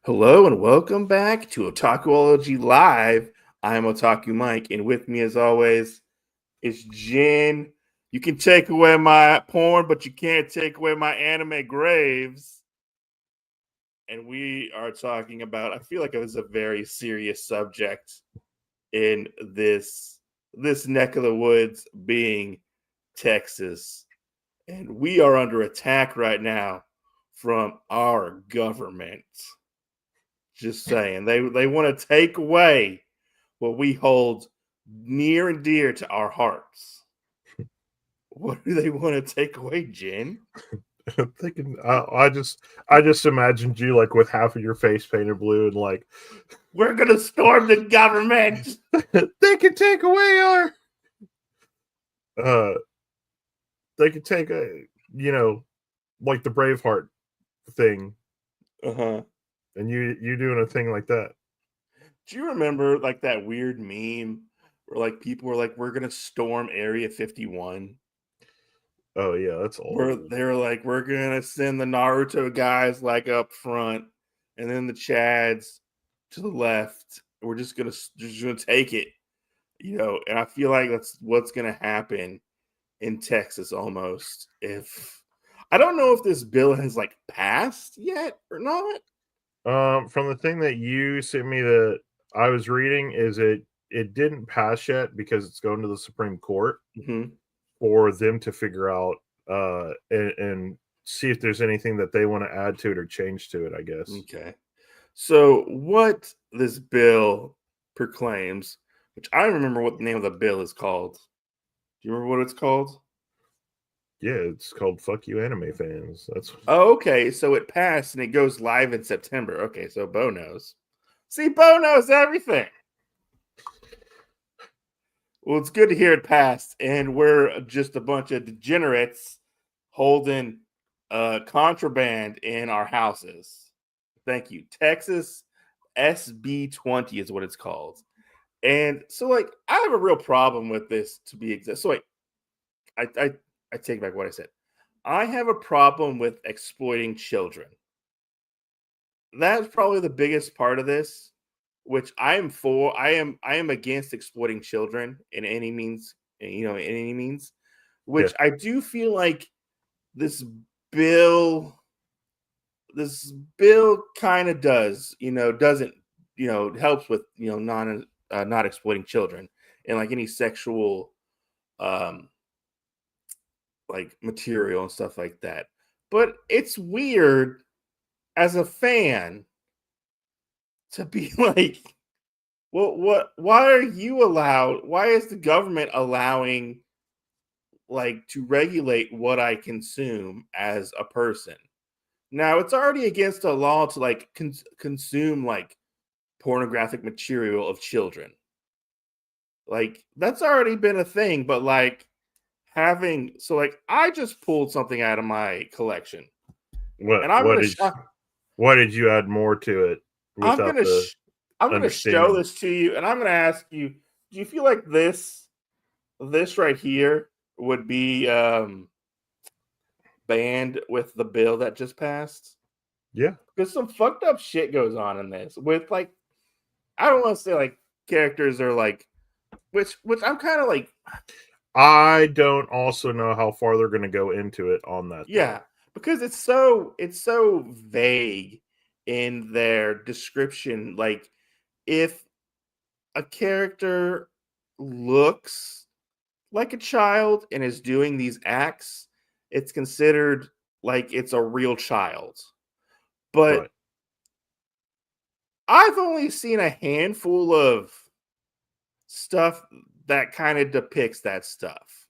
Hello and welcome back to Otakuology Live. I'm Otaku Mike, and with me, as always, is Jen. You can take away my porn, but you can't take away my anime graves. And we are talking about. I feel like it was a very serious subject in this neck of the woods, being Texas, and we are under attack right now from our government. Just saying, they want to take away what we hold near and dear to our hearts. What do they want to take away, Jen? I'm thinking, I just imagined you like with half of your face painted blue and like We're gonna storm the government. they can take away our uh they can take a like the Braveheart thing, Uh huh. and you doing a thing like that. Do you remember like that weird meme where like people were like, "We're gonna storm Area 51"? Oh yeah, that's Where old. they're like, "We're gonna send the Naruto guys like up front, and then the Chads to the left. We're just gonna take it." And I feel like that's what's going to happen in Texas almost. If I don't know if this bill has like passed yet or not. From the thing that you sent me that I was reading, is it didn't pass yet because it's going to the Supreme Court Hmm. for them to figure out and see if there's anything that they want to add to it or change to it, I guess. Okay. So what this bill proclaims, which I don't remember what the name of the bill is called. Do you remember what it's called? Yeah, it's called "Fuck You, Anime Fans." That's Oh, okay. So it passed and it goes live in September. Okay, so Bo knows. See, Bo knows everything. Well, it's good to hear it passed, and we're just a bunch of degenerates holding contraband in our houses. Thank you. Texas SB 20 is what it's called. And so, like, I have a real problem with this, to be exact. So, like, I take back what I said. I have a problem with exploiting children. That's probably the biggest part of this, which I am for. I am against exploiting children in any means, in any means, yeah, which I do feel like this bill this bill kind of does, doesn't, helps with, not exploiting children and like any sexual um like material and stuff like that. But it's weird as a fan to be like, well, why are you allowed? Why is the government allowing like to regulate what I consume as a person? Now, it's already against the law to like consume like pornographic material of children. Like that's already been a thing, but like having so like I just pulled something out of my collection, what and I'm what gonna did show. why did you add more to it I'm without gonna the I'm gonna show understanding? this to you, and I'm gonna ask you: do you feel like this right here would be banned with the bill that just passed? Yeah, Because some fucked up shit goes on in this with like I don't want to say like characters are like which I'm kind of like I don't also know how far they're going to go into it on that yeah, though. because it's so vague in their description. Like if a character looks like a child and is doing these acts, it's considered like it's a real child. But Right. I've only seen a handful of stuff that kind of depicts that stuff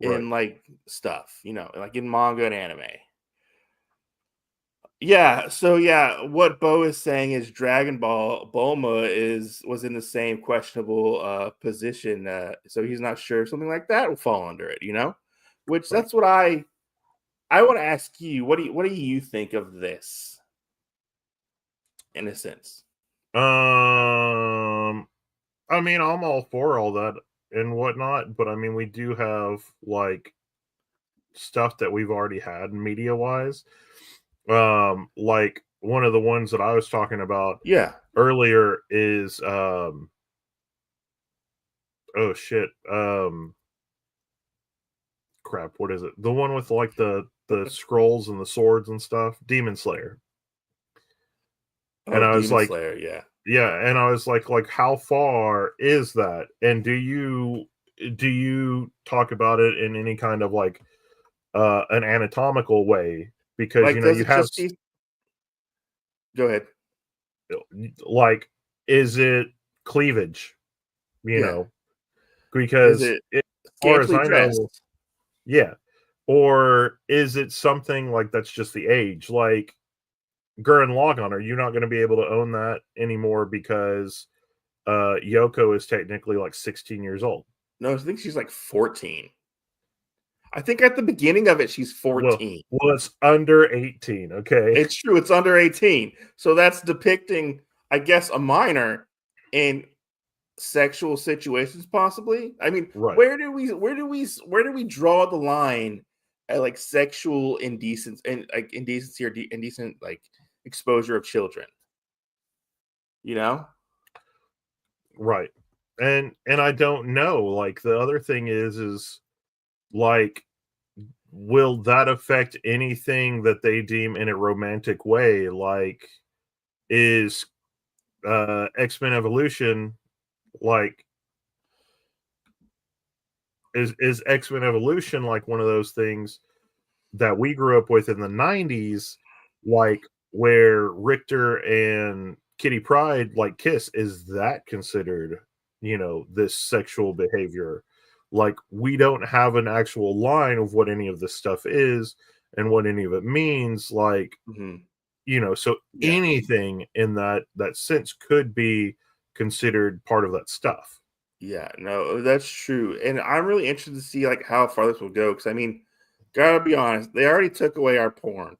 Right. in like stuff, like in manga and anime. Yeah, so yeah, what Bo is saying is Dragon Ball Bulma was in the same questionable position, so he's not sure if something like that will fall under it. Which Right. that's what I want to ask you. What do you think of this in a sense? Um I mean, I'm all for all that and whatnot, but I mean, we do have like stuff that we've already had media wise. Like one of the ones that I was talking about Yeah. earlier is oh shit. Crap, what is it? The one with like the scrolls and the swords and stuff? Demon Slayer. And Oh, I was Demon like, Slayer. Yeah. yeah, and I was like how far is that? And do you talk about it in any kind of like an anatomical way? Because Like, you know does you it have just be? Go ahead. like is it cleavage, you Yeah. know? Is Because it as far as scantily I know, dressed? yeah. Or is it something like that's just the age? Like Gurren Lagann, are you not going to be able to own that anymore because Yoko is technically like 16 years old? No, I think she's like 14. I think at the beginning of it, she's Well, 14. well, it's under 18. Okay, It's true. It's under 18. So that's depicting, I guess, a minor in sexual situations, possibly. I mean, right. where do we draw the line at like sexual indecency and like indecency or indecent like exposure of children? You know? Right. And I don't know. Like the other thing is like will that affect anything that they deem in a romantic way? Like is X-Men Evolution like is X-Men Evolution like one of those things that we grew up with in the 90s like where Richter and Kitty Pryde like kiss, is that considered, this sexual behavior? Like we don't have an actual line of what any of this stuff is and what any of it means, like, Hmm. so Yeah. anything in that sense could be considered part of that stuff. Yeah, no, that's true. And I'm really interested to see like how far this will go. Cause I mean, gotta be honest, they already took away our porn.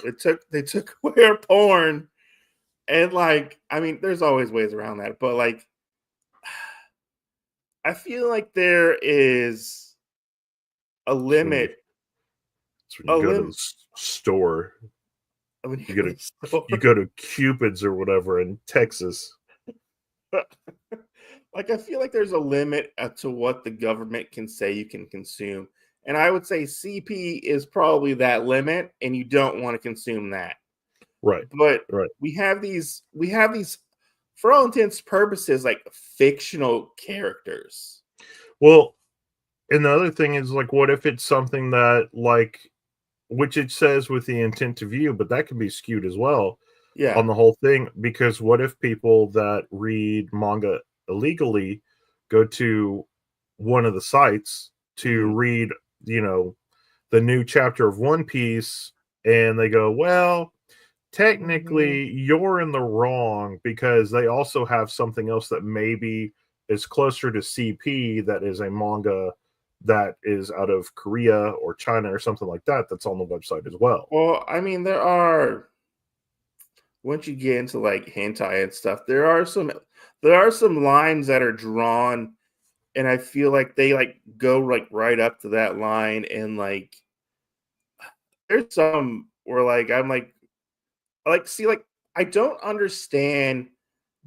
They took away our porn. And like, I mean, there's always ways around that, but like I feel like there is a It's when you limit, it's when a you go to the limit store. when you You go go to to the store. you go to Cupid's or whatever in Texas. Like I feel like there's a limit to what the government can say you can consume. And I would say CP is probably that limit, and you don't want to consume that. Right. But Right. we have these for all intents and purposes like fictional characters. Well, and the other thing is like what if it's something that like which it says with the intent to view, but that can be skewed as well Yeah. on the whole thing because what if people that read manga illegally go to one of the sites to Mhm. read, you know, the new chapter of One Piece and they go, "Well, Mhm. technically you're in the wrong because they also have something else that maybe is closer to CP that is a manga that is out of Korea or China or something like that that's on the website as well." Well, I mean, there are once you get into like hentai and stuff, there are some lines that are drawn, and I feel like they like go like right up to that line, and like there's some where like I'm like see like I don't understand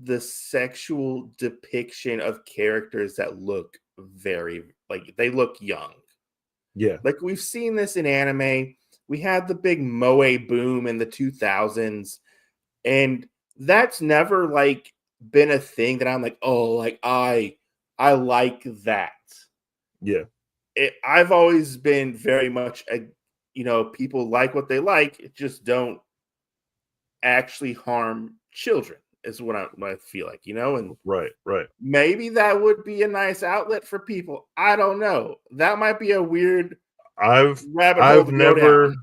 the sexual depiction of characters that look very like they look young. Yeah. Like we've seen this in anime. We had the big moe boom in the 2000s, and that's never like been a thing that I'm like, "Oh, like I like that." Yeah. I've always been very much a people like what they like, it just don't actually harm children is what I feel like, and Right. Right. maybe that would be a nice outlet for people. I don't know. That might be a weird I've rabbit hole I've to go down. never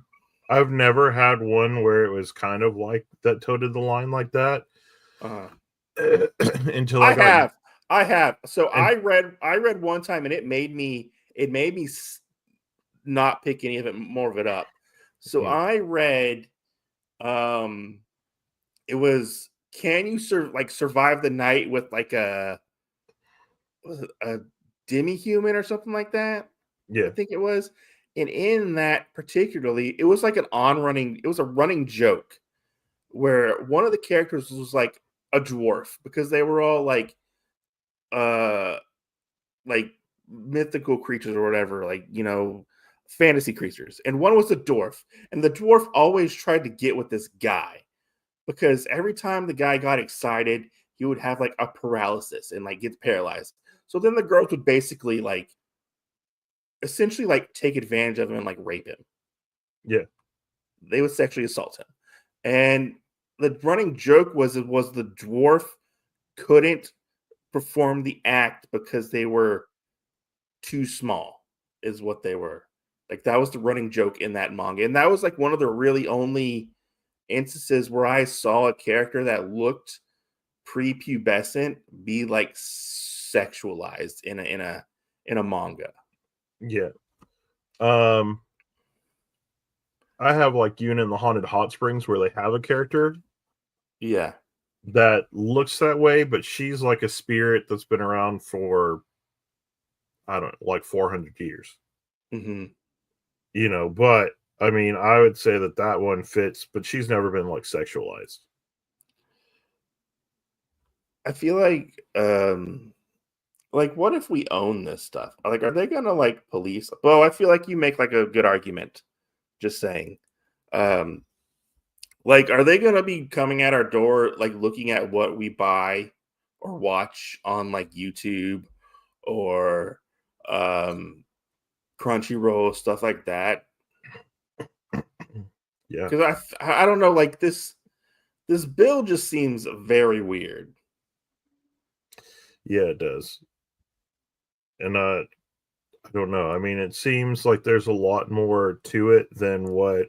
I've never had one where it was kind of like that toted the line like that Uh, until I I got have, I have. So and I read one time, and it made me not pick any of it more of it up. So mm, I read, um, it was can you survive the night with like a demi-human or something like that? I yeah, think it was. And in that particularly, it was like it was a running joke where one of the characters was like a dwarf because they were all uh like mythical creatures or whatever, like fantasy creatures. And one was a dwarf, and the dwarf always tried to get with this guy because every time the guy got excited, he would have like a paralysis and like get paralyzed. So then the girls would basically like essentially like take advantage of him and like rape him. Yeah. They would sexually assault him. And the running joke was the dwarf couldn't perform the act because they were too small, is what they were. Like that was the running joke in that manga. And that was like one of the really only instances where I saw a character that looked prepubescent be like sexualized in a manga. Yeah. I have like Yuna in the Haunted Hot Springs where they have a character Yeah. that looks that way, but she's like a spirit that's been around for I don't know, like 400 years. Hmm. But I mean, I would say that one fits, but she's never been like sexualized. I feel like what if we own this stuff? Like, are they gonna like police? Well, I feel like you make like a good argument. Just saying. Um, like, are they gonna be coming at our door, like looking at what we buy or watch on like YouTube or um Crunchyroll, stuff like that? Yeah. Because I don't know, like this bill just seems very weird. Yeah, it does. And I don't know. I mean, it seems like there's a lot more to it than what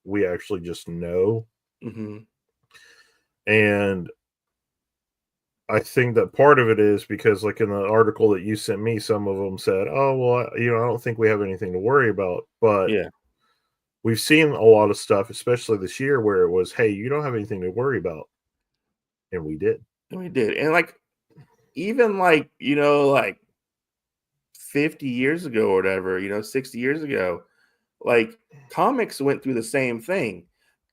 we actually just know. Hmm. And I think that part of it is because, like in the article that you sent me, some of them said, "Oh, well, I don't think we have anything to worry about." But Yeah, we've seen a lot of stuff, especially this year, where it was, "Hey, you don't have anything to worry about," and we did. we did, and like even like like 50 years ago or whatever, 60 years ago, like comics went through the same thing.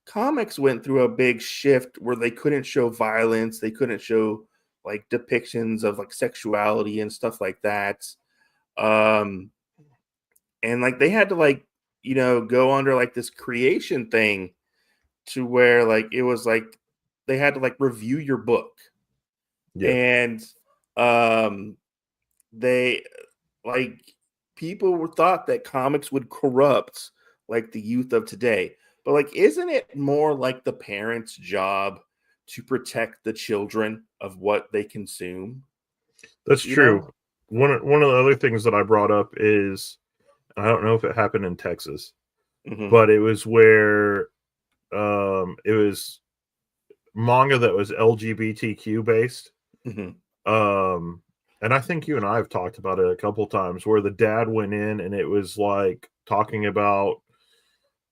Comics went through a big shift where they couldn't show violence, they couldn't show like depictions of like sexuality and stuff like that. Um and like they had to like, go under like this creation thing to where like it was like they had to like review your book. Yeah, And um they like people were thought that comics would corrupt like the youth of today, but like isn't it more like the parents' job to protect the children of what they consume? that's you true. know One of the other things that I brought up is I don't know if it happened in Texas, Hmm. but it was where it was manga that was LGBTQ based. Hmm. Um, and I think you and I have talked about it a couple times where the dad went in and it was like talking about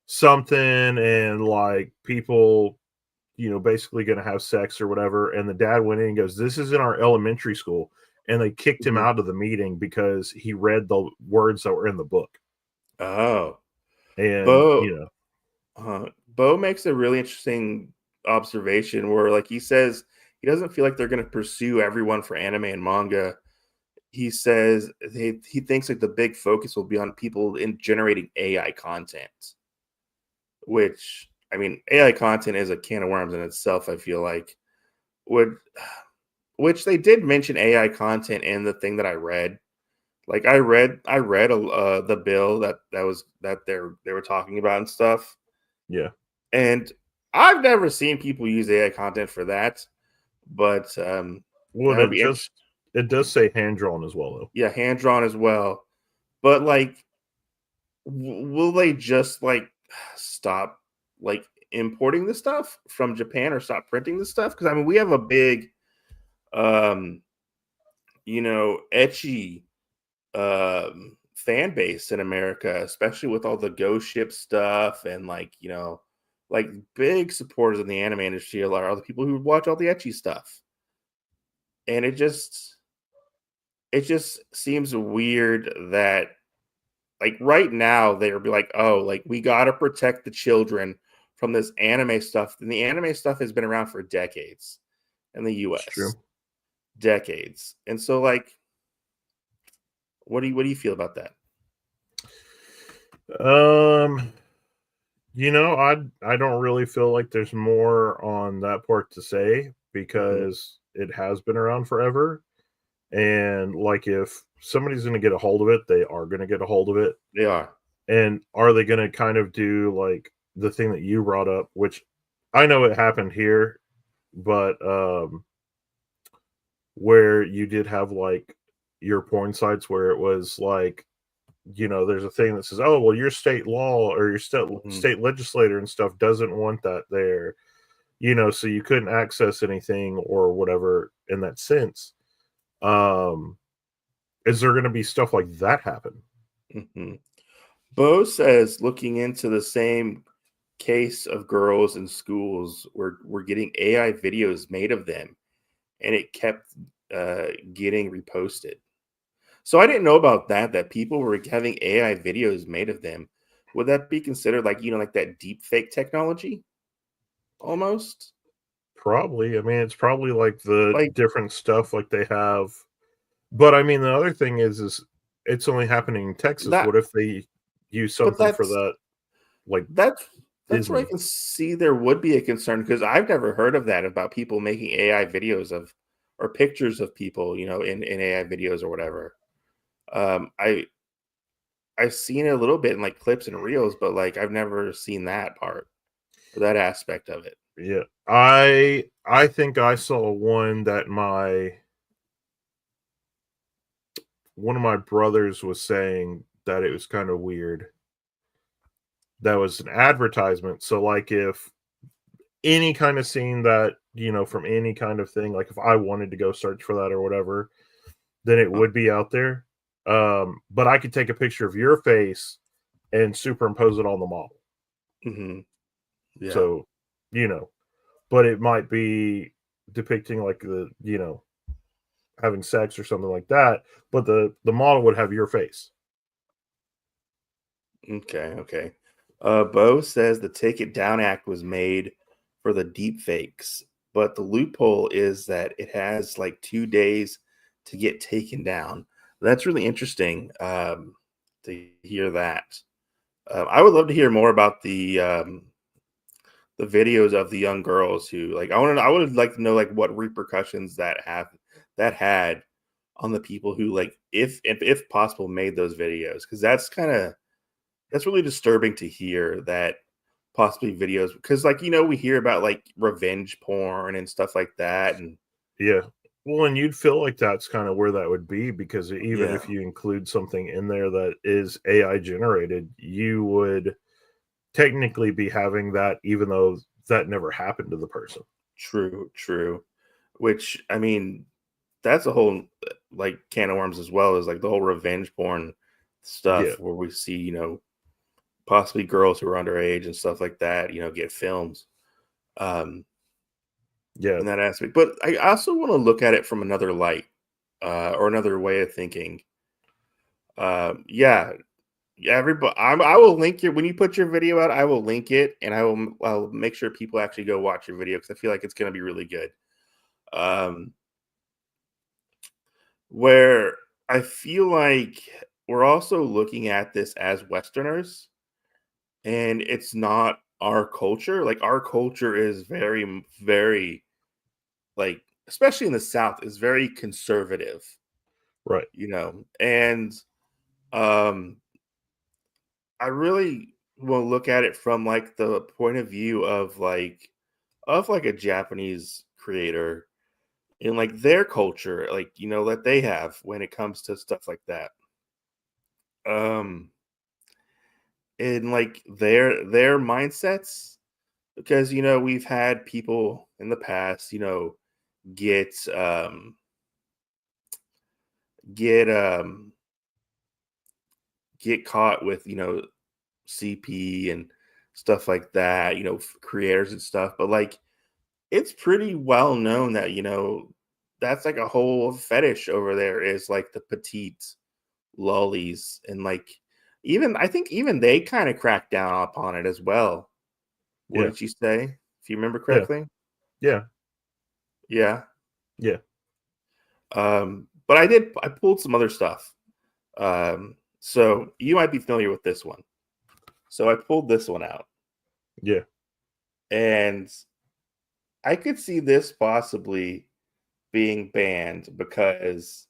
something and like people, basically going to have sex or whatever. And the dad went in and goes, "This is in our elementary school." And they kicked him Hmm. out of the meeting because he read the words that were in the book. Oh, And, bo Bo makes a really interesting observation where like he says he doesn't feel like they're going to pursue everyone for anime and manga. He says he thinks like the big focus will be on people in generating AI content, which I mean, AI content is a can of worms in itself. I feel like would, which they did mention AI content in the thing that I read. Like I read the bill that they were talking about and stuff, yeah. and I've never seen people use AI content for that, but Well, that and would be interesting. it does say hand drawn as well, though. Yeah, hand drawn as well, but like will they just like stop like importing the stuff from Japan or stop printing the stuff? Because I mean, we have a big, um, etchy fan base in America, especially with all the ghost ship stuff and like like big supporters in the anime industry are the people who watch all the etchy stuff, and it just seems weird that like right now they would be like, oh, like we gotta protect the children from this anime stuff. And the anime stuff has been around for decades in the It's true. US. Decades. And so like what do you feel about that? Um, I don't really feel like there's more on that part to say Mhm. because it has been around forever. And like if somebody's gonna get a hold of it, they are gonna get a hold of it. They are. And are they gonna kind of do like the thing that you brought up, which I know it happened here, but where you did have like your porn sites where it was like, there's a thing that says, oh, well, your state law or your Mhm. state legislator and stuff doesn't want that there, so you couldn't access anything or whatever in that sense. Um, is there going to be stuff like that happen? Mhm. Bo says looking into the same case of girls in schools we're getting AI videos made of them and it kept getting reposted. So I didn't know about that people were having AI videos made of them. Would that be considered like, like that deep fake technology almost? Probably. I mean, it's probably like the Like different stuff like they have. But I mean, the other thing is it's only happening in Texas. that What if they use but something for that, like that's that's where I Disney? can see there would be a concern because I've never heard of that about people making AI videos of or pictures of people, in AI videos or whatever. I I've seen it a little bit in like clips and reels, but like I've never seen that part or that aspect of it. Yeah. I think I saw one that my one of my brothers was saying that it was kind of weird. That was an advertisement. So like if any kind of scene that, from any kind of thing, like if I wanted to go search for that or whatever, then it Huh. would be out there. But I could take a picture of your face and superimpose it on the model. Mhm. Yeah. So, you know, but it might be depicting like having sex or something like that, but the model would have your face. Okay, okay. Bo says the Take It Down Act was made for the deep fakes, but the loophole is that it has like 2 days to get taken down. That's really interesting to hear that. I would love to hear more about the videos of the young girls who like I would like to know like what repercussions that had on the people who like if possible made those videos because that's really disturbing to hear that possibly videos because like we hear about like revenge porn and stuff like that and Yeah. Well, and you'd feel like that's kind of where that would be because even yeah, if you include something in there that is AI generated, you would technically be having that even though that never happened to the person. true, which I mean that's a whole like can of worms as well as like the whole revenge porn Yeah. stuff where we see possibly girls who are underage and stuff like that get films um Yeah. in that aspect. But I also want to look at it from another light, or another way of thinking. Yeah, yeah. Everybody, I will link it when you put your video out. I will link it, and I'll make sure people actually go watch your video because I feel like it's going to be really good. Um, where I feel like we're also looking at this as Westerners, and it's not our culture. Like our culture is very like, especially in the South, is very conservative Right. and um I really will look at it from like the point of view of like a Japanese creator in like their culture, like that they have when it comes to stuff like that. Um in like their mindsets because we've had people in the past, get get get caught with, CP and stuff like that, creators and stuff. But like, it's pretty well known that, that's like a whole fetish over there is like the petite lollies. And like, even, I think even they kind of crack down upon it as well. What Yeah. did she say? If you remember Yeah. correctly? Yeah. Yeah. Yeah. But I pulled some other stuff. So you might be familiar with this one. So I pulled this one out, Yeah. and I could see this possibly being banned because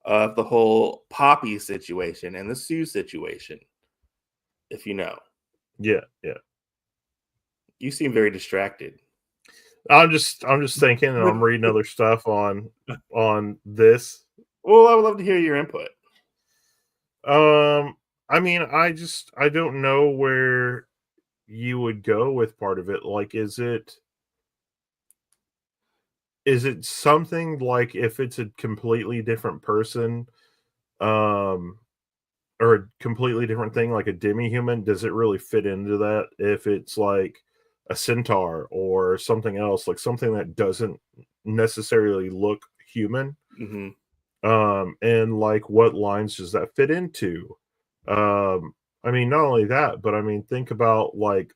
of the whole Poppy situation and the Sue situation. If you know, Yeah. Yeah. you seem very distracted. I'm just thinking, and I'm reading other stuff on this. Well, I would love to hear your input. I mean, I don't know where you would go with part of it. Like, is it something like if it's a completely different person, um, or a completely different thing, like a demi-human, does it really fit into that? If it's like a centaur or something else, like something that doesn't necessarily look human, Hmm. and like what lines does that fit into? I mean, not only that, but I mean, think about like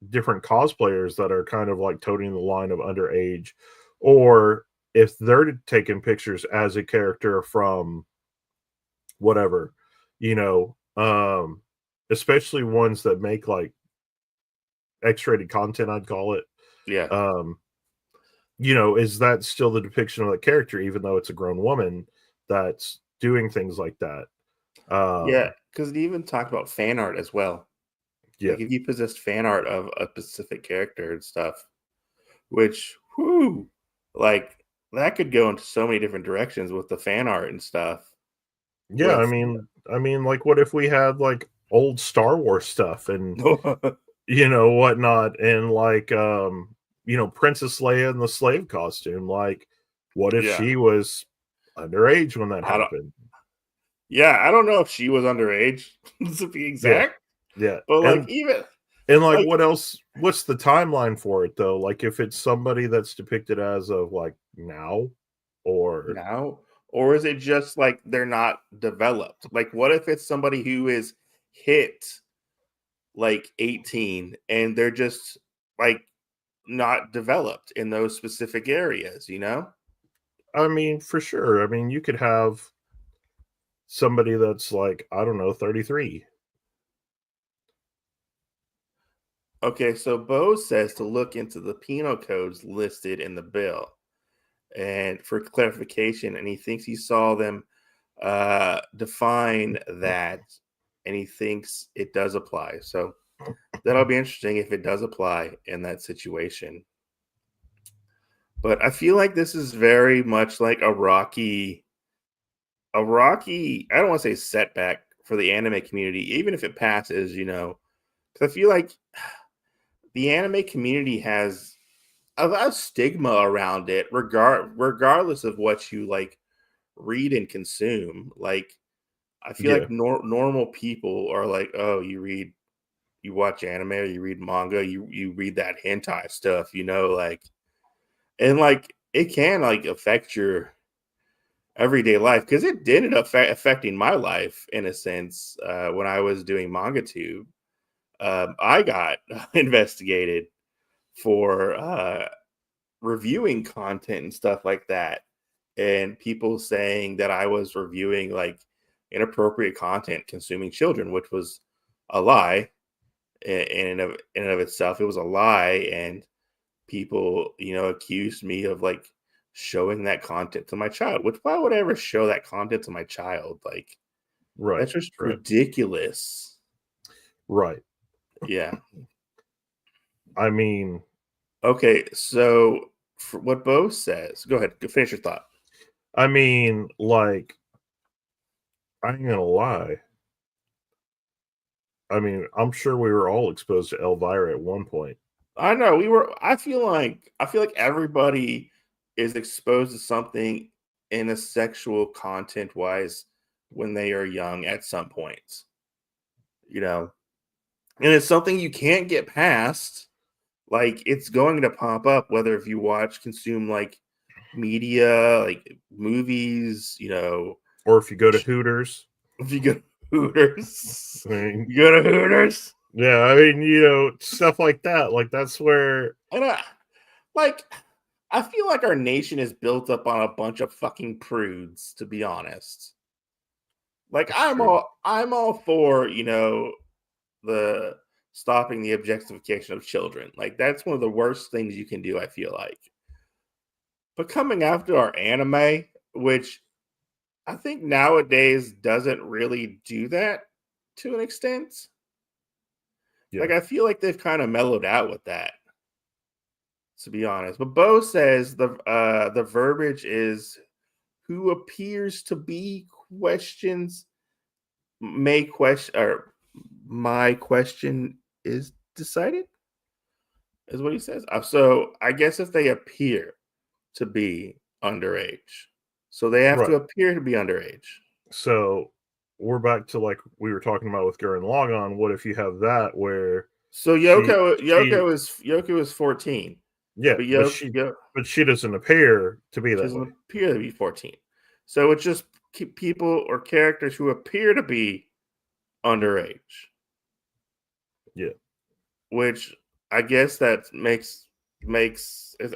different cosplayers that are kind of like toting the line of underage, or if they're taking pictures as a character from whatever, you know, especially ones that make like X-rated content, I'd call it. Yeah, Um, is that still the depiction of the character, even though it's a grown woman that's doing things like that? yeah, Um, because it even talked about fan art as well. yeah, Like if you possessed fan art of a specific character and stuff, which, whoo, like that could go into so many different directions with the fan art and stuff. yeah. I With mean, I mean, like, what if we had like old Star Wars stuff and whatnot, and like Princess Leia in the slave costume? Like, what if yeah, she was underage when that I don't. happened? Yeah, I don't know if she was underage to be Yeah, exact, yeah, but like and even like like what else? What's the timeline for it though? Like if it's somebody that's depicted as of like now, or now, or is it just like they're not developed? Like, what if it's somebody who is hit like 18 and they're just like not developed in those specific areas, you know? I mean, for sure. I mean, you could have somebody that's like, I don't know, 33. Okay, so Bo says to look into the penal codes listed in the bill and for clarification, and he thinks he saw them define that, and he thinks it does apply. So that'll be interesting if it does apply in that situation. But I feel like this is very much like I don't want to say setback for the anime community, even if it passes, because I feel like the anime community has a lot of stigma around it, regardless of what you like read and consume. Like, I feel Yeah, like normal people are like, oh, you watch anime or you read manga, you read that hentai stuff, like, and like it can like affect your everyday life because it did end up affecting my life in a sense when I was doing manga tube. I got investigated for reviewing content and stuff like that, and people saying that I was reviewing like inappropriate content consuming children, which was a lie in and of itself. It was a lie, and people, accused me of like showing that content to my child. Which why would I ever show that content to my child? Like right, that's just right, ridiculous. right. Yeah. I mean, Okay. So for what Bo says, go ahead. Finish your thought. like, I ain't gonna lie. I mean, I'm sure we were all exposed to Elvira at one point. I know we were. I feel like everybody is exposed to something in a sexual content wise when they are young at some point, you know, and it's something you can't get past. Like it's going to pop up whether if you consume like media, like movies, Or if you go to Hooters, if you go to Hooters, I mean, you go to Hooters. Yeah, I mean, you know, stuff like that. Like that's where And like, I feel like our nation is built up on a bunch of fucking prudes, to be honest. Like that's true. I'm all for, the stopping the objectification of children. Like that's one of the worst things you can do, I feel like. But coming after our anime, which I think nowadays doesn't really do that to an extent. Yeah. Like I feel like they've kind of mellowed out with that, to be honest. But Bo says the verbiage is who appears to be questions may question or my question is decided is what he says. So I guess if they appear to be underage, so they have to Right. appear to be underage. So we're back to like we were talking about with Gurren Lagann. What if you have that where So she Yoko she Yoko is 14, yeah, but but she doesn't appear to be She that way. doesn't appear to be 14. So it's just people or characters who appear to be underage, Yeah. which I guess that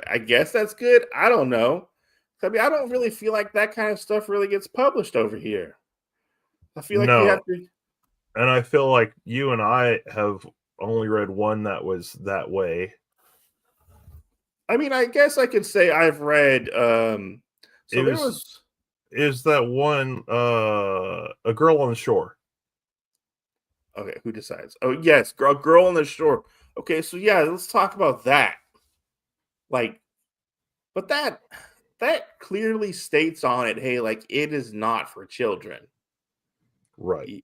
I guess that's good. I don't know. I mean, I don't really feel like that kind of stuff really gets published over here. I feel like you have No. to. And I feel like you and I have only read one that was that way. I mean, I guess I could say I've read. It So there was was. is that one A Girl on the Shore. Okay, who decides? Oh yes, girl on the shore. Okay, so yeah, let's talk about that. Like, but that clearly states on it, hey, like it is not for children. Right. Y-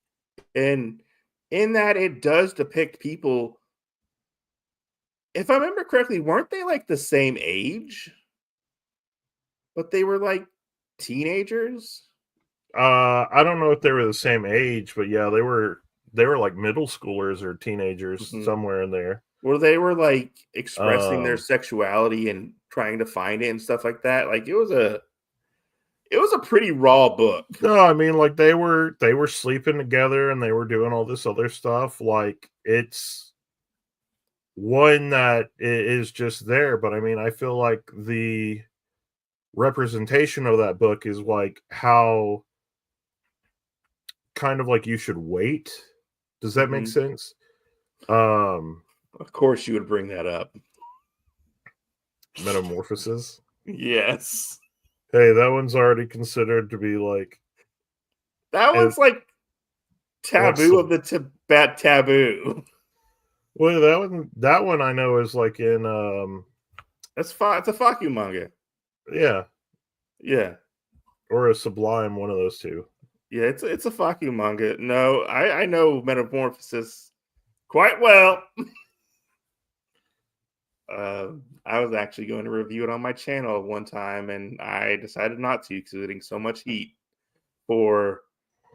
And in that it does depict people, if I remember correctly, weren't they like the same age? But they were like teenagers? I don't know if they were the same age, but yeah, they were like middle schoolers or teenagers Mhm. somewhere in there. Where they were like expressing their Um sexuality and trying to find it and stuff like that. Like it was a pretty raw book. no, I mean like they were sleeping together and they were doing all this other stuff. Like it's one that is just there, but I mean I feel like the representation of that book is like how kind of like you should wait. Does that make Mhm. sense? Um Of course you would bring that up. Metamorphosis. Yes. Hey, that one's already considered to be That it, one's like like taboo of the Tibet taboo. well that one I know is like in That's fine. It's a Faku manga. yeah, Yeah. or a Sublime, one of those two. Yeah, it's a Faku manga. No, I know Metamorphosis quite well. I was actually going to review it on my channel one time, and I decided not to because it was getting so much heat for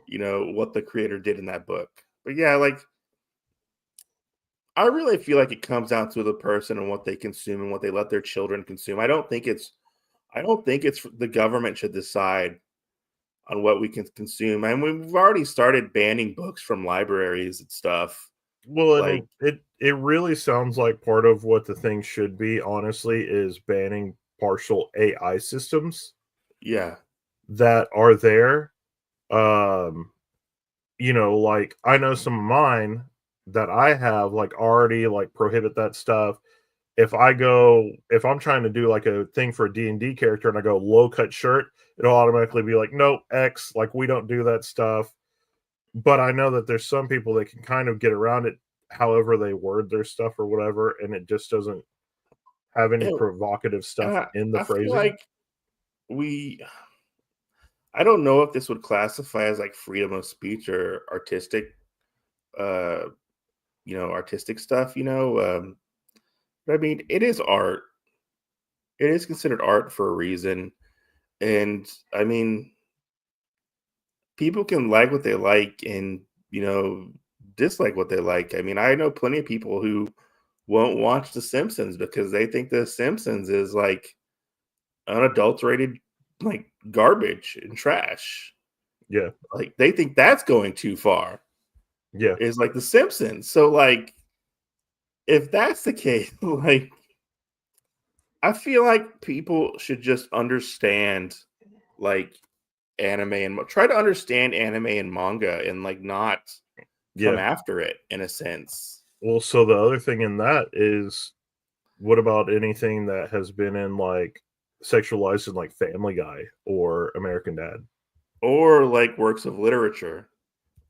what the creator did in that book. But yeah, like I really feel like it comes down to the person and what they consume and what they let their children consume. I don't think it's the government should decide on what we can consume. And we've already started banning books from libraries and stuff. Well, Like, and it really sounds like part of what the thing should be, honestly, is banning partial AI systems yeah. that are there. Um, like I know some of mine that I have like already like prohibit that stuff. If I'm trying to do like a thing for a D&D character and I go low cut shirt, it'll automatically be like, nope, X, like we don't do that stuff. But I know that there's some people that can kind of get around it however they word their stuff or whatever, and it just doesn't have any And, provocative and stuff I, in the I feel phrasing. like we, I don't know if this would classify as like freedom of speech or uh, artistic stuff, but I mean, it is art. It is considered art for a reason. And I mean, people can like what they like and, dislike what they like. I mean, I know plenty of people who won't watch The Simpsons because they think The Simpsons is like unadulterated, like garbage and trash. Yeah. Like they think that's going too far. Yeah. is like The Simpsons. So like, if that's the case, like, I feel like people should just understand like anime and try to understand anime and manga and like not come Yeah. after it in a sense. Well, so the other thing in that is, what about anything that has been in like sexualized in like Family Guy or American Dad? Or like works of literature.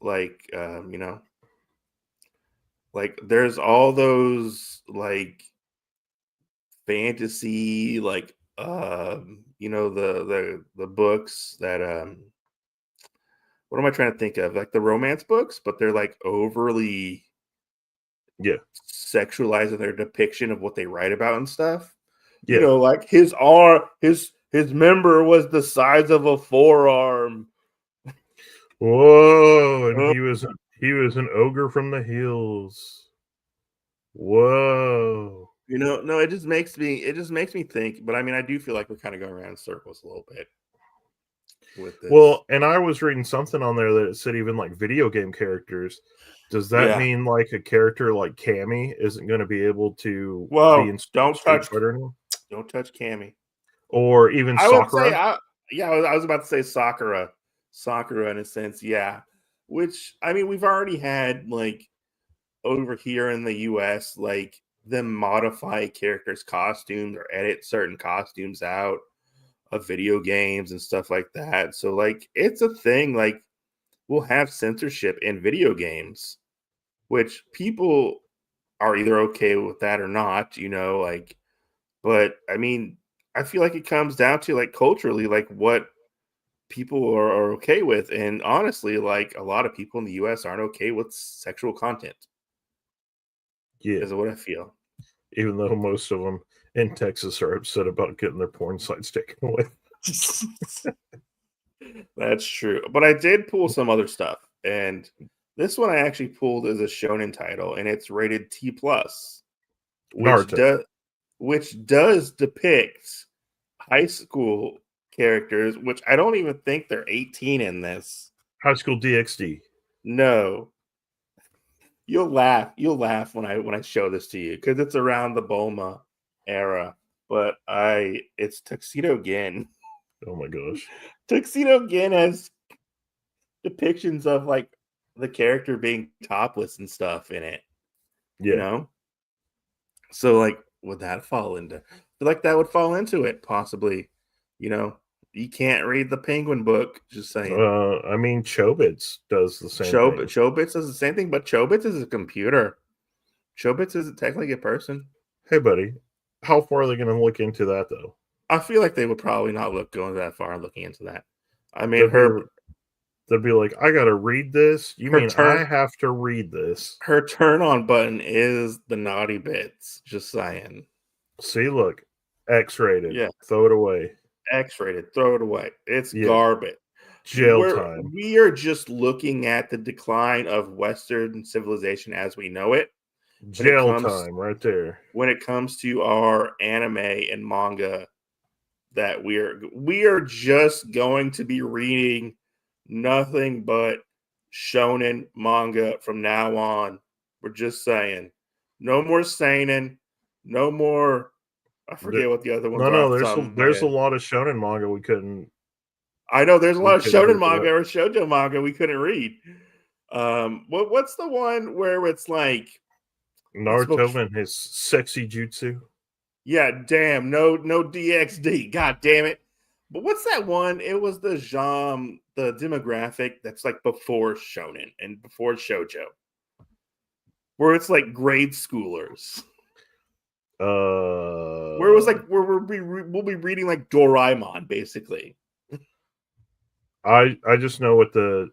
Like like there's all those like fantasy like the books that what am I trying to think of? Like the romance books, but they're like overly Yeah. sexualizing their depiction of what they write about and stuff. Yeah. Like his arm, his member was the size of a forearm. Whoa! And Uh, he was an ogre from the hills. Whoa! no, it just makes me think. But I mean, I do feel like we're kind of going around in circles a little bit with this. Well, and I was reading something on there that it said even like video game characters. Does that Yeah. mean like a character like Cammy isn't going to be able to be Whoa! in Don't Street touch, Fighter anymore? don't touch Cammy. Or even I would say, Sakura? yeah, I was about to say Sakura in a sense, yeah. Which I mean, we've already had like over here in the US, like them modify characters' costumes or edit certain costumes out of video games and stuff like that. So like it's a thing. Like we'll have censorship in video games, which people are either okay with that or not, like but I mean, I feel like it comes down to like culturally, like what people are okay with. And honestly, like a lot of people in the US aren't okay with sexual content, Yeah. is what I feel. Even though most of them in Texas are upset about getting their porn sites taken away. That's true. But I did pull some other stuff. And this one I actually pulled as a shonen title, and it's rated T plus, which Naruto. does which does depict high school characters, which I don't even think they're 18 in this. High School DxD. No. You'll laugh when I show this to you because it's around the Bulma era. But it's Tuxedo Gin. Oh my gosh. Tuxedo Gin has depictions of like the character being topless and stuff in it, you Yeah. know? So like would that fall into I feel like that would fall into it, possibly. You know, you can't read the Penguin book, just saying. I mean, Chobits does the same thing. Chobits does the same thing, but Chobits is a computer. Chobits isn't technically a person. Hey, buddy, how far are they going to look into that, though? I feel like they would probably not look going that far and looking into that. I mean, They'd be, they'd be like, I got to read this? You her mean I turn have to read this? her turn on button is the naughty bits. Just saying. See, look, X rated. Yeah, Throw it away. X-rated. Throw it away. It's Yeah. garbage. Jail time. We are just looking at the decline of Western civilization as we know it. When it Jail comes time right there. when it comes to our anime and manga, that we are just going to be reading nothing but shonen manga from now on. We're just saying, no more seinen, no more. I There, forget what the other ones no, are no, off the top of my there's a head. lot of shonen manga I know there's a we lot of couldn't shonen do for manga that. or shoujo manga we couldn't read. What's the one where it's like it's about Naruto and his sexy jutsu. yeah, damn, no DXD, god damn it. But what's that one? It was the demographic that's like before shonen and before shoujo, where it's like grade schoolers. Where it was like where we'll be reading like Doraemon, basically. I just know what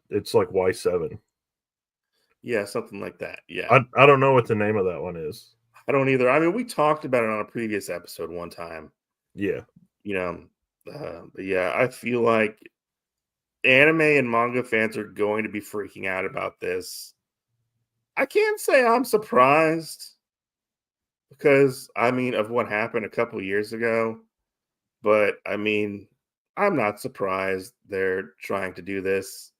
it's like Y7. Yeah, something like that. Yeah. I don't know what the name of that one is. I don't either. I mean, we talked about it on a previous episode one time, Yeah. you know. But yeah, I feel like anime and manga fans are going to be freaking out about this. I can't say I'm surprised because I mean of what happened a couple years ago, but I mean I'm not surprised they're trying to do this.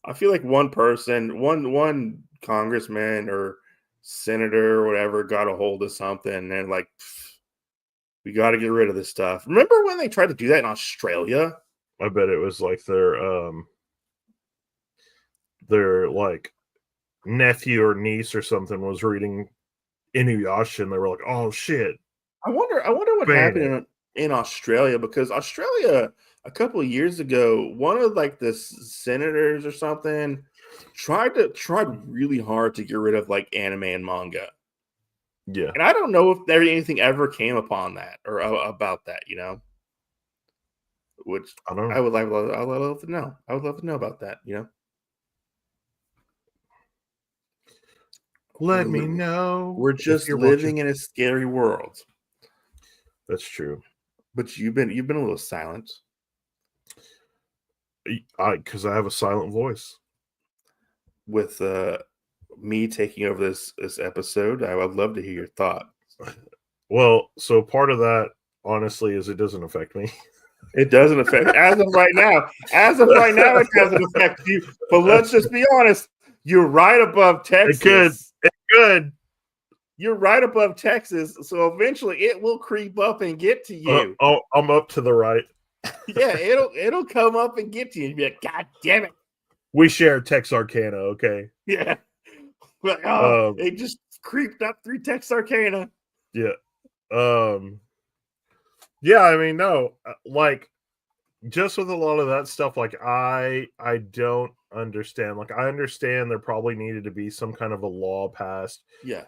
I feel like one person, one congressman or senator or whatever got a hold of something and they're like, we got to get rid of this stuff. Remember when they tried to do that in Australia? I bet it was like their like nephew or niece or something was reading Inuyasha and they were like, oh shit. I wonder what Ban happened it. in Australia, because Australia a couple of years ago, one of like the senators or something tried really hard to get rid of like anime and manga. Yeah. And I don't know if there anything ever came upon that or about that, which I don't know. I would love to know. I would love to know about that, Let me know. We're if just you're living watching. in a scary world. That's true. But you've been a little silent. Because I have a silent voice. With me taking over this episode, I would love to hear your thoughts. Well, so part of that, honestly, is it doesn't affect me. It doesn't affect as of right now. As of right now, it doesn't affect you. But let's just be honest. You're right above Texas. It could. You're right above Texas. So eventually it will creep up and get to you. I'm up to the right. Yeah, it'll come up and get to you and be like, God damn it. We share Texarkana, okay? Yeah. Like, it just creeped up through Texarkana. Yeah. Yeah, I mean, no. Like, just with a lot of that stuff, like, I don't understand. Like, I understand there probably needed to be some kind of a law passed. Yeah.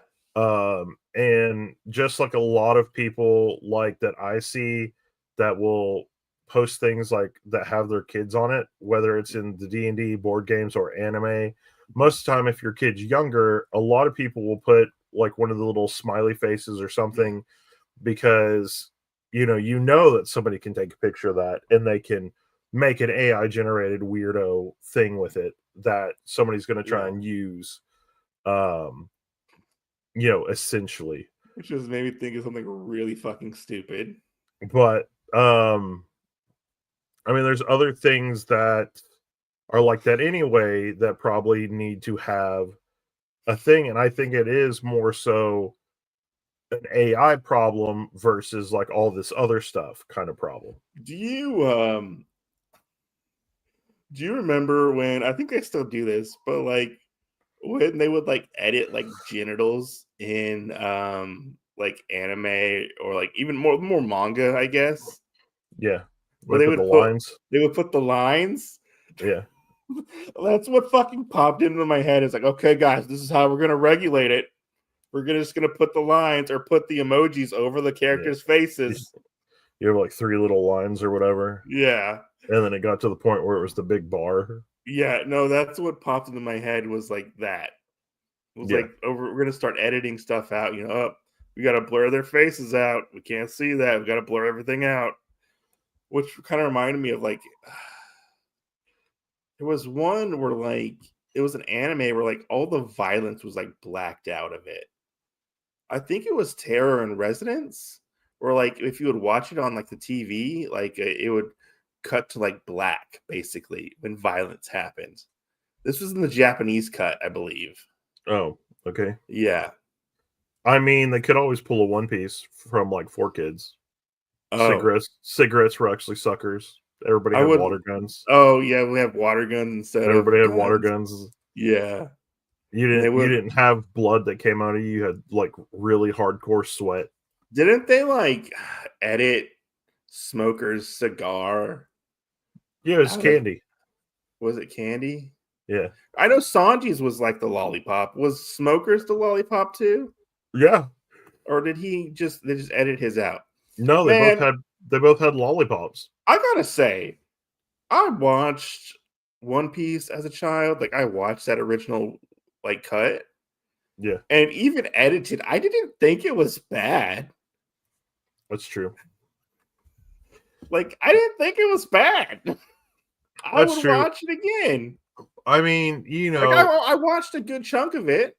And just like a lot of people like that I see that will post things like that have their kids on it, whether it's in the D&D board games or anime. Most of the time, if your kid's younger, a lot of people will put like one of the little smiley faces or something because you know that somebody can take a picture of that and they can make an AI generated weirdo thing with it that somebody's going to try and use. Essentially. Which just made me think of something really fucking stupid. But I mean, there's other things that are like that anyway that probably need to have a thing, and I think it is more so an AI problem versus like all this other stuff kind of problem. Do you remember when, I think they still do this, but like when they would like edit like genitals in like anime or like even more manga, I guess. Yeah. Where they would the put lines. They would put the lines. Yeah. That's what fucking popped into my head. It's like, okay, guys, this is how we're gonna regulate it. We're just gonna put the lines or put the emojis over the characters' faces. You have like 3 little lines or whatever. Yeah. And then it got to the point where it was the big bar. Yeah, no, that's what popped into my head was like that. It was like, we're gonna start editing stuff out. We gotta blur their faces out. We can't see that. We gotta blur everything out. Which kind of reminded me of like, there was one where like it was an anime where like all the violence was like blacked out of it. I think it was Terror in Residence, where like if you would watch it on like the TV, like it would cut to like black basically when violence happened. This was in the Japanese cut, I believe. Oh, okay. Yeah. I mean, they could always pull a One Piece from like 4Kids. Oh. Cigarettes were actually suckers. Everybody had water guns. Oh yeah, we have water guns instead Everybody of had water guns. Yeah. You didn't have blood that came out of you. You had like really hardcore sweat. Didn't they like edit Smoker's cigar? Yeah, it was candy. Was it candy? Yeah. I know Sanji's was like the lollipop. Was Smoker's the lollipop too? Yeah. Or did they just edit his out? No, they both had lollipops. I gotta say, I watched One Piece as a child. Like I watched that original like cut. Yeah. And even edited, I didn't think it was bad. That's true. Like I didn't think it was bad. I would watch it again. I mean, like I watched a good chunk of it.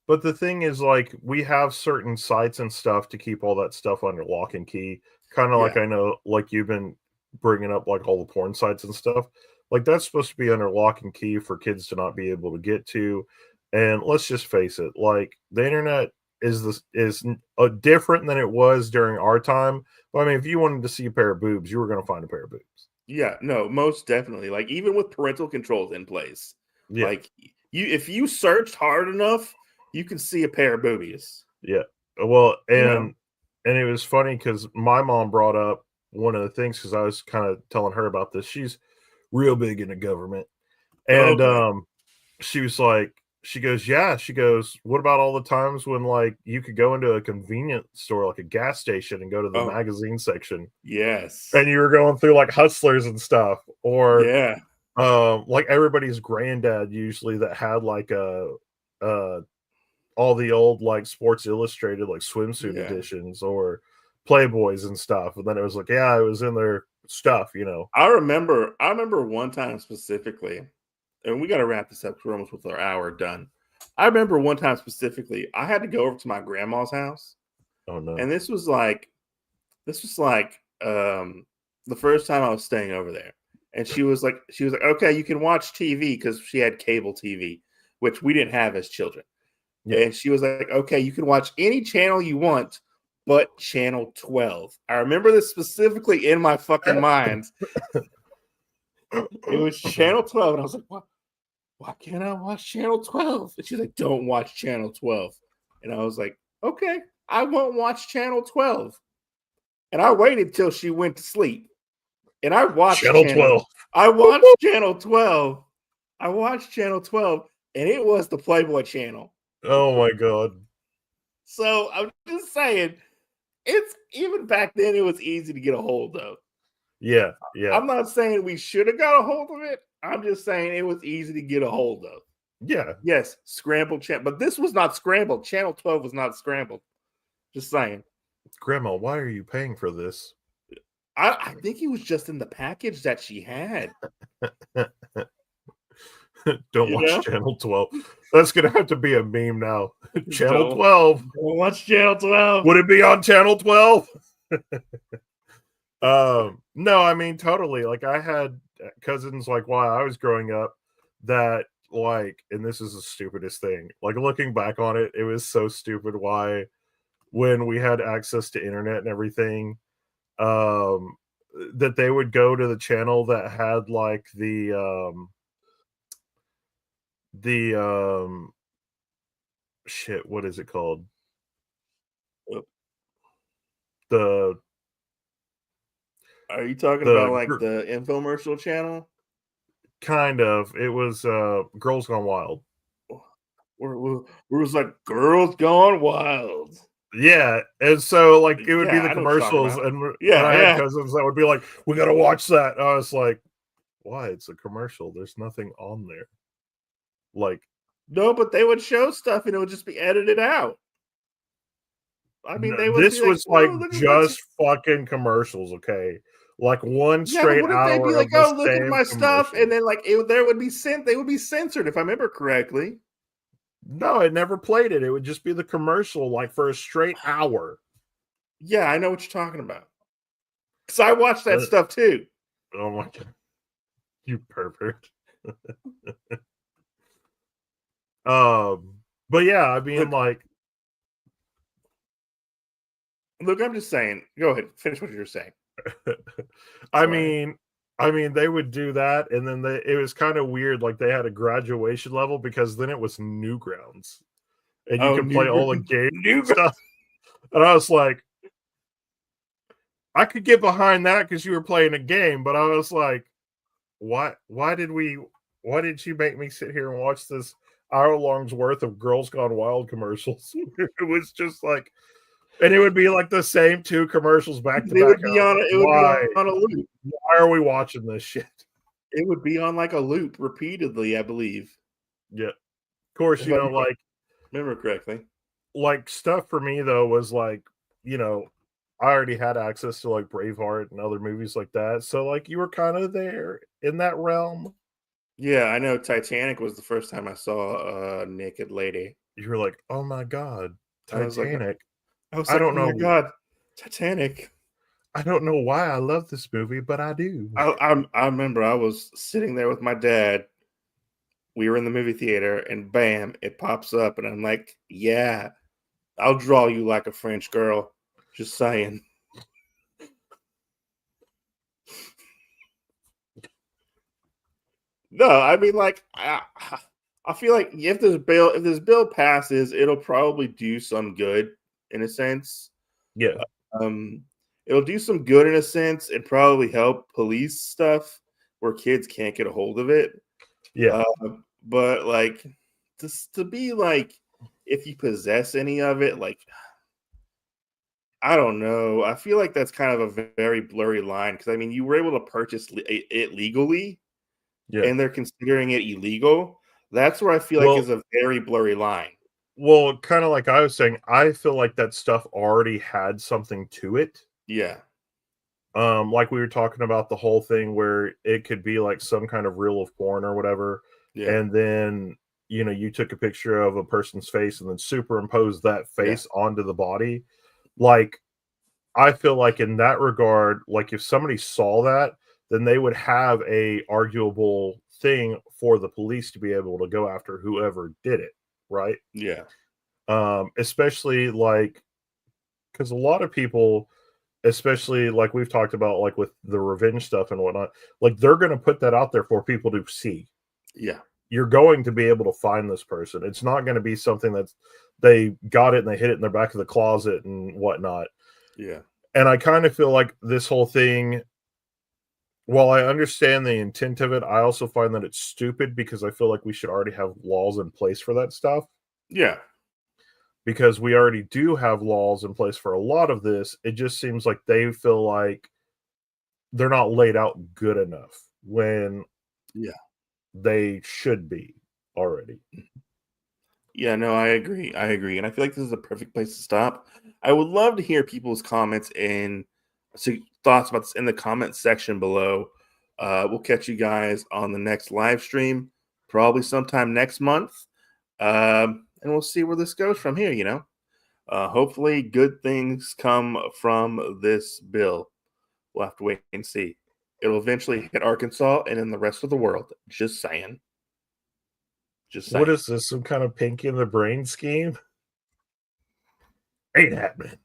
But the thing is, like, we have certain sites and stuff to keep all that stuff under lock and key. Kind of like I know, like you've been bringing up, like all the porn sites and stuff. Like that's supposed to be under lock and key for kids to not be able to get to. And let's just face it, like the internet is different than it was during our time. But I mean, if you wanted to see a pair of boobs, you were going to find a pair of boobs. Yeah, no, most definitely. Like even with parental controls in place, Yeah, like you if you searched hard enough, you can see a pair of boobies. yeah. Well, You know? and it was funny because my mom brought up one of the things because I was kind of telling her about this. She's real big into government, and Okay. she was like, she goes, yeah. She goes, what about all the times when like you could go into a convenience store, like a gas station, and go to the Oh, magazine section, yes. and you were going through like Hustlers and stuff, or Yeah. like everybody's granddad usually that had like uh all the old like Sports Illustrated like swimsuit Yeah. editions or Playboys and stuff, and then it was like, yeah, it was in their stuff, you know. I remember one time specifically, and we gotta wrap this up 'cause we're almost with our hour done. I remember one time specifically, I had to go over to my grandma's house, Oh no, and this was like the first time I was staying over there. And she was like, okay, you can watch TV because she had cable TV, which we didn't have as children. yeah, And she was like, okay, you can watch any channel you want, but channel 12. I remember this specifically in my fucking mind. It was channel 12. And I was like, what? Why can't I watch channel 12? And she's like, don't watch channel 12. And I was like, okay, I won't watch channel 12. And I waited till she went to sleep. And Channel 12. I watched channel 12. I watched channel 12, and it was the Playboy channel. Oh my god. So I'm just saying, it's even back then it was easy to get a hold of. Yeah, yeah, I'm not saying we should have got a hold of it. I'm just saying it was easy to get a hold of. yeah. Yes, scrambled channel, but this was not scrambled. Channel 12 was not scrambled. Just saying. Grandma, why are you paying for this? I think it was just in the package that she had. Don't You watch know? Channel 12. That's gonna have to be a meme now. Channel Don't, 12. don't watch channel 12. Would it be on Channel 12? No, I mean totally. Like I had cousins like while I was growing up that like, and this is the stupidest thing. Like looking back on it, it was so stupid why when we had access to internet and everything, um that they would go to the channel that had like the shit, what is it called? The Are you talking about the like the infomercial channel? kind of it was Girls Gone Wild. Where it was like girls gone wild. Yeah, and so, like, it would be Yeah, the I know what you're talking commercials, about. and Yeah, I had yeah. cousins that would be like, "We gotta watch that." I was like, "Why? It's a commercial. There's nothing on there." Like, No, but they would show stuff and it would just be edited out. I mean, they would be this like, was, like, "Oh, look at what's." just fucking commercials, okay? Like, 1 Yeah, but straight wouldn't they be hour like, of the "Oh, look at same my stuff," and commercials. then like it, there would be they would be censored if I remember correctly. No, it never played it. It would just be the commercial, like, for a straight hour. Yeah, I know what you're talking about. Cause I watched that Uh, stuff too. oh my god, you pervert. But yeah, I mean, Look, like look, I'm just saying. Go ahead, finish what you're saying. I Sorry. mean they would do that, and then it was kind of weird. Like they had a graduation level because then it was Newgrounds, and you Oh, could play all the games new. and stuff. And I was like, I could get behind that because you were playing a game, but I was like, why? Why did you make me sit here and watch this hour long's worth of Girls Gone Wild commercials? It was just like, and it would be like the same 2 commercials back to They back. would And I be was on. like, It would be why? on a loop. Why are we watching this shit? It would be on like a loop repeatedly, I believe, Yeah. Of course, if I remember correctly. like stuff for me though was like, you know, I already had access to like Braveheart and other movies like that. So like you were kind of there in that realm. Yeah, I know Titanic was the first time I saw a naked lady. You were like, oh my god, I was like, Titanic. I was I like, don't oh my know. god, Titanic. I don't know why I love this movie, but I do. I remember I was sitting there with my dad. We were in the movie theater, and bam, it pops up, and I'm like, "Yeah, I'll draw you like a French girl." Just saying. No, I mean, like, I feel like if this bill passes, it'll probably do some good in a sense. Yeah, Um, it'll do some good in a sense and probably help police stuff where kids can't get a hold of it. yeah. Uh, but like, just to be like, if you possess any of it, like, I don't know. I feel like that's kind of a very blurry line because I mean, you were able to purchase it legally, Yeah. and they're considering it illegal. That's where I feel like Well is a very blurry line. well, kinda like I was saying, I feel like that stuff already had something to it. Yeah, Like we were talking about the whole thing where it could be like some kind of reel of porn or whatever, yeah, and then, you took a picture of a person's face and then superimposed that yeah, face onto the body. Like, I feel like in that regard, like, if somebody saw that, then they would have a arguable thing for the police to be able to go after whoever did it, right? yeah, Especially, like, because a lot of people, especially like we've talked about, like with the revenge stuff and whatnot, like they're going to put that out there for people to see. yeah, You're going to be able to find this person. It's not going to be something that's they got it and they hid it in their back of the closet and whatnot. yeah, And I kind of feel like this whole thing, while I understand the intent of it, I also find that it's stupid because I feel like we should already have laws in place for that stuff. yeah, Because we already do have laws in place for a lot of this. It just seems like they feel like they're not laid out good enough when yeah. they should be already. Yeah, no, I agree. I agree. And I feel like this is a perfect place to stop. I would love to hear people's comments and thoughts about this in the comment section below. We'll catch you guys on the next live stream, probably sometime next month. And we'll see where this goes from here. Hopefully, good things come from this bill. We'll have to wait and see. It'll eventually hit Arkansas and then the rest of the world. Just saying. Just What saying. is this? Some kind of Pinky in the Brain scheme? Ain't happening.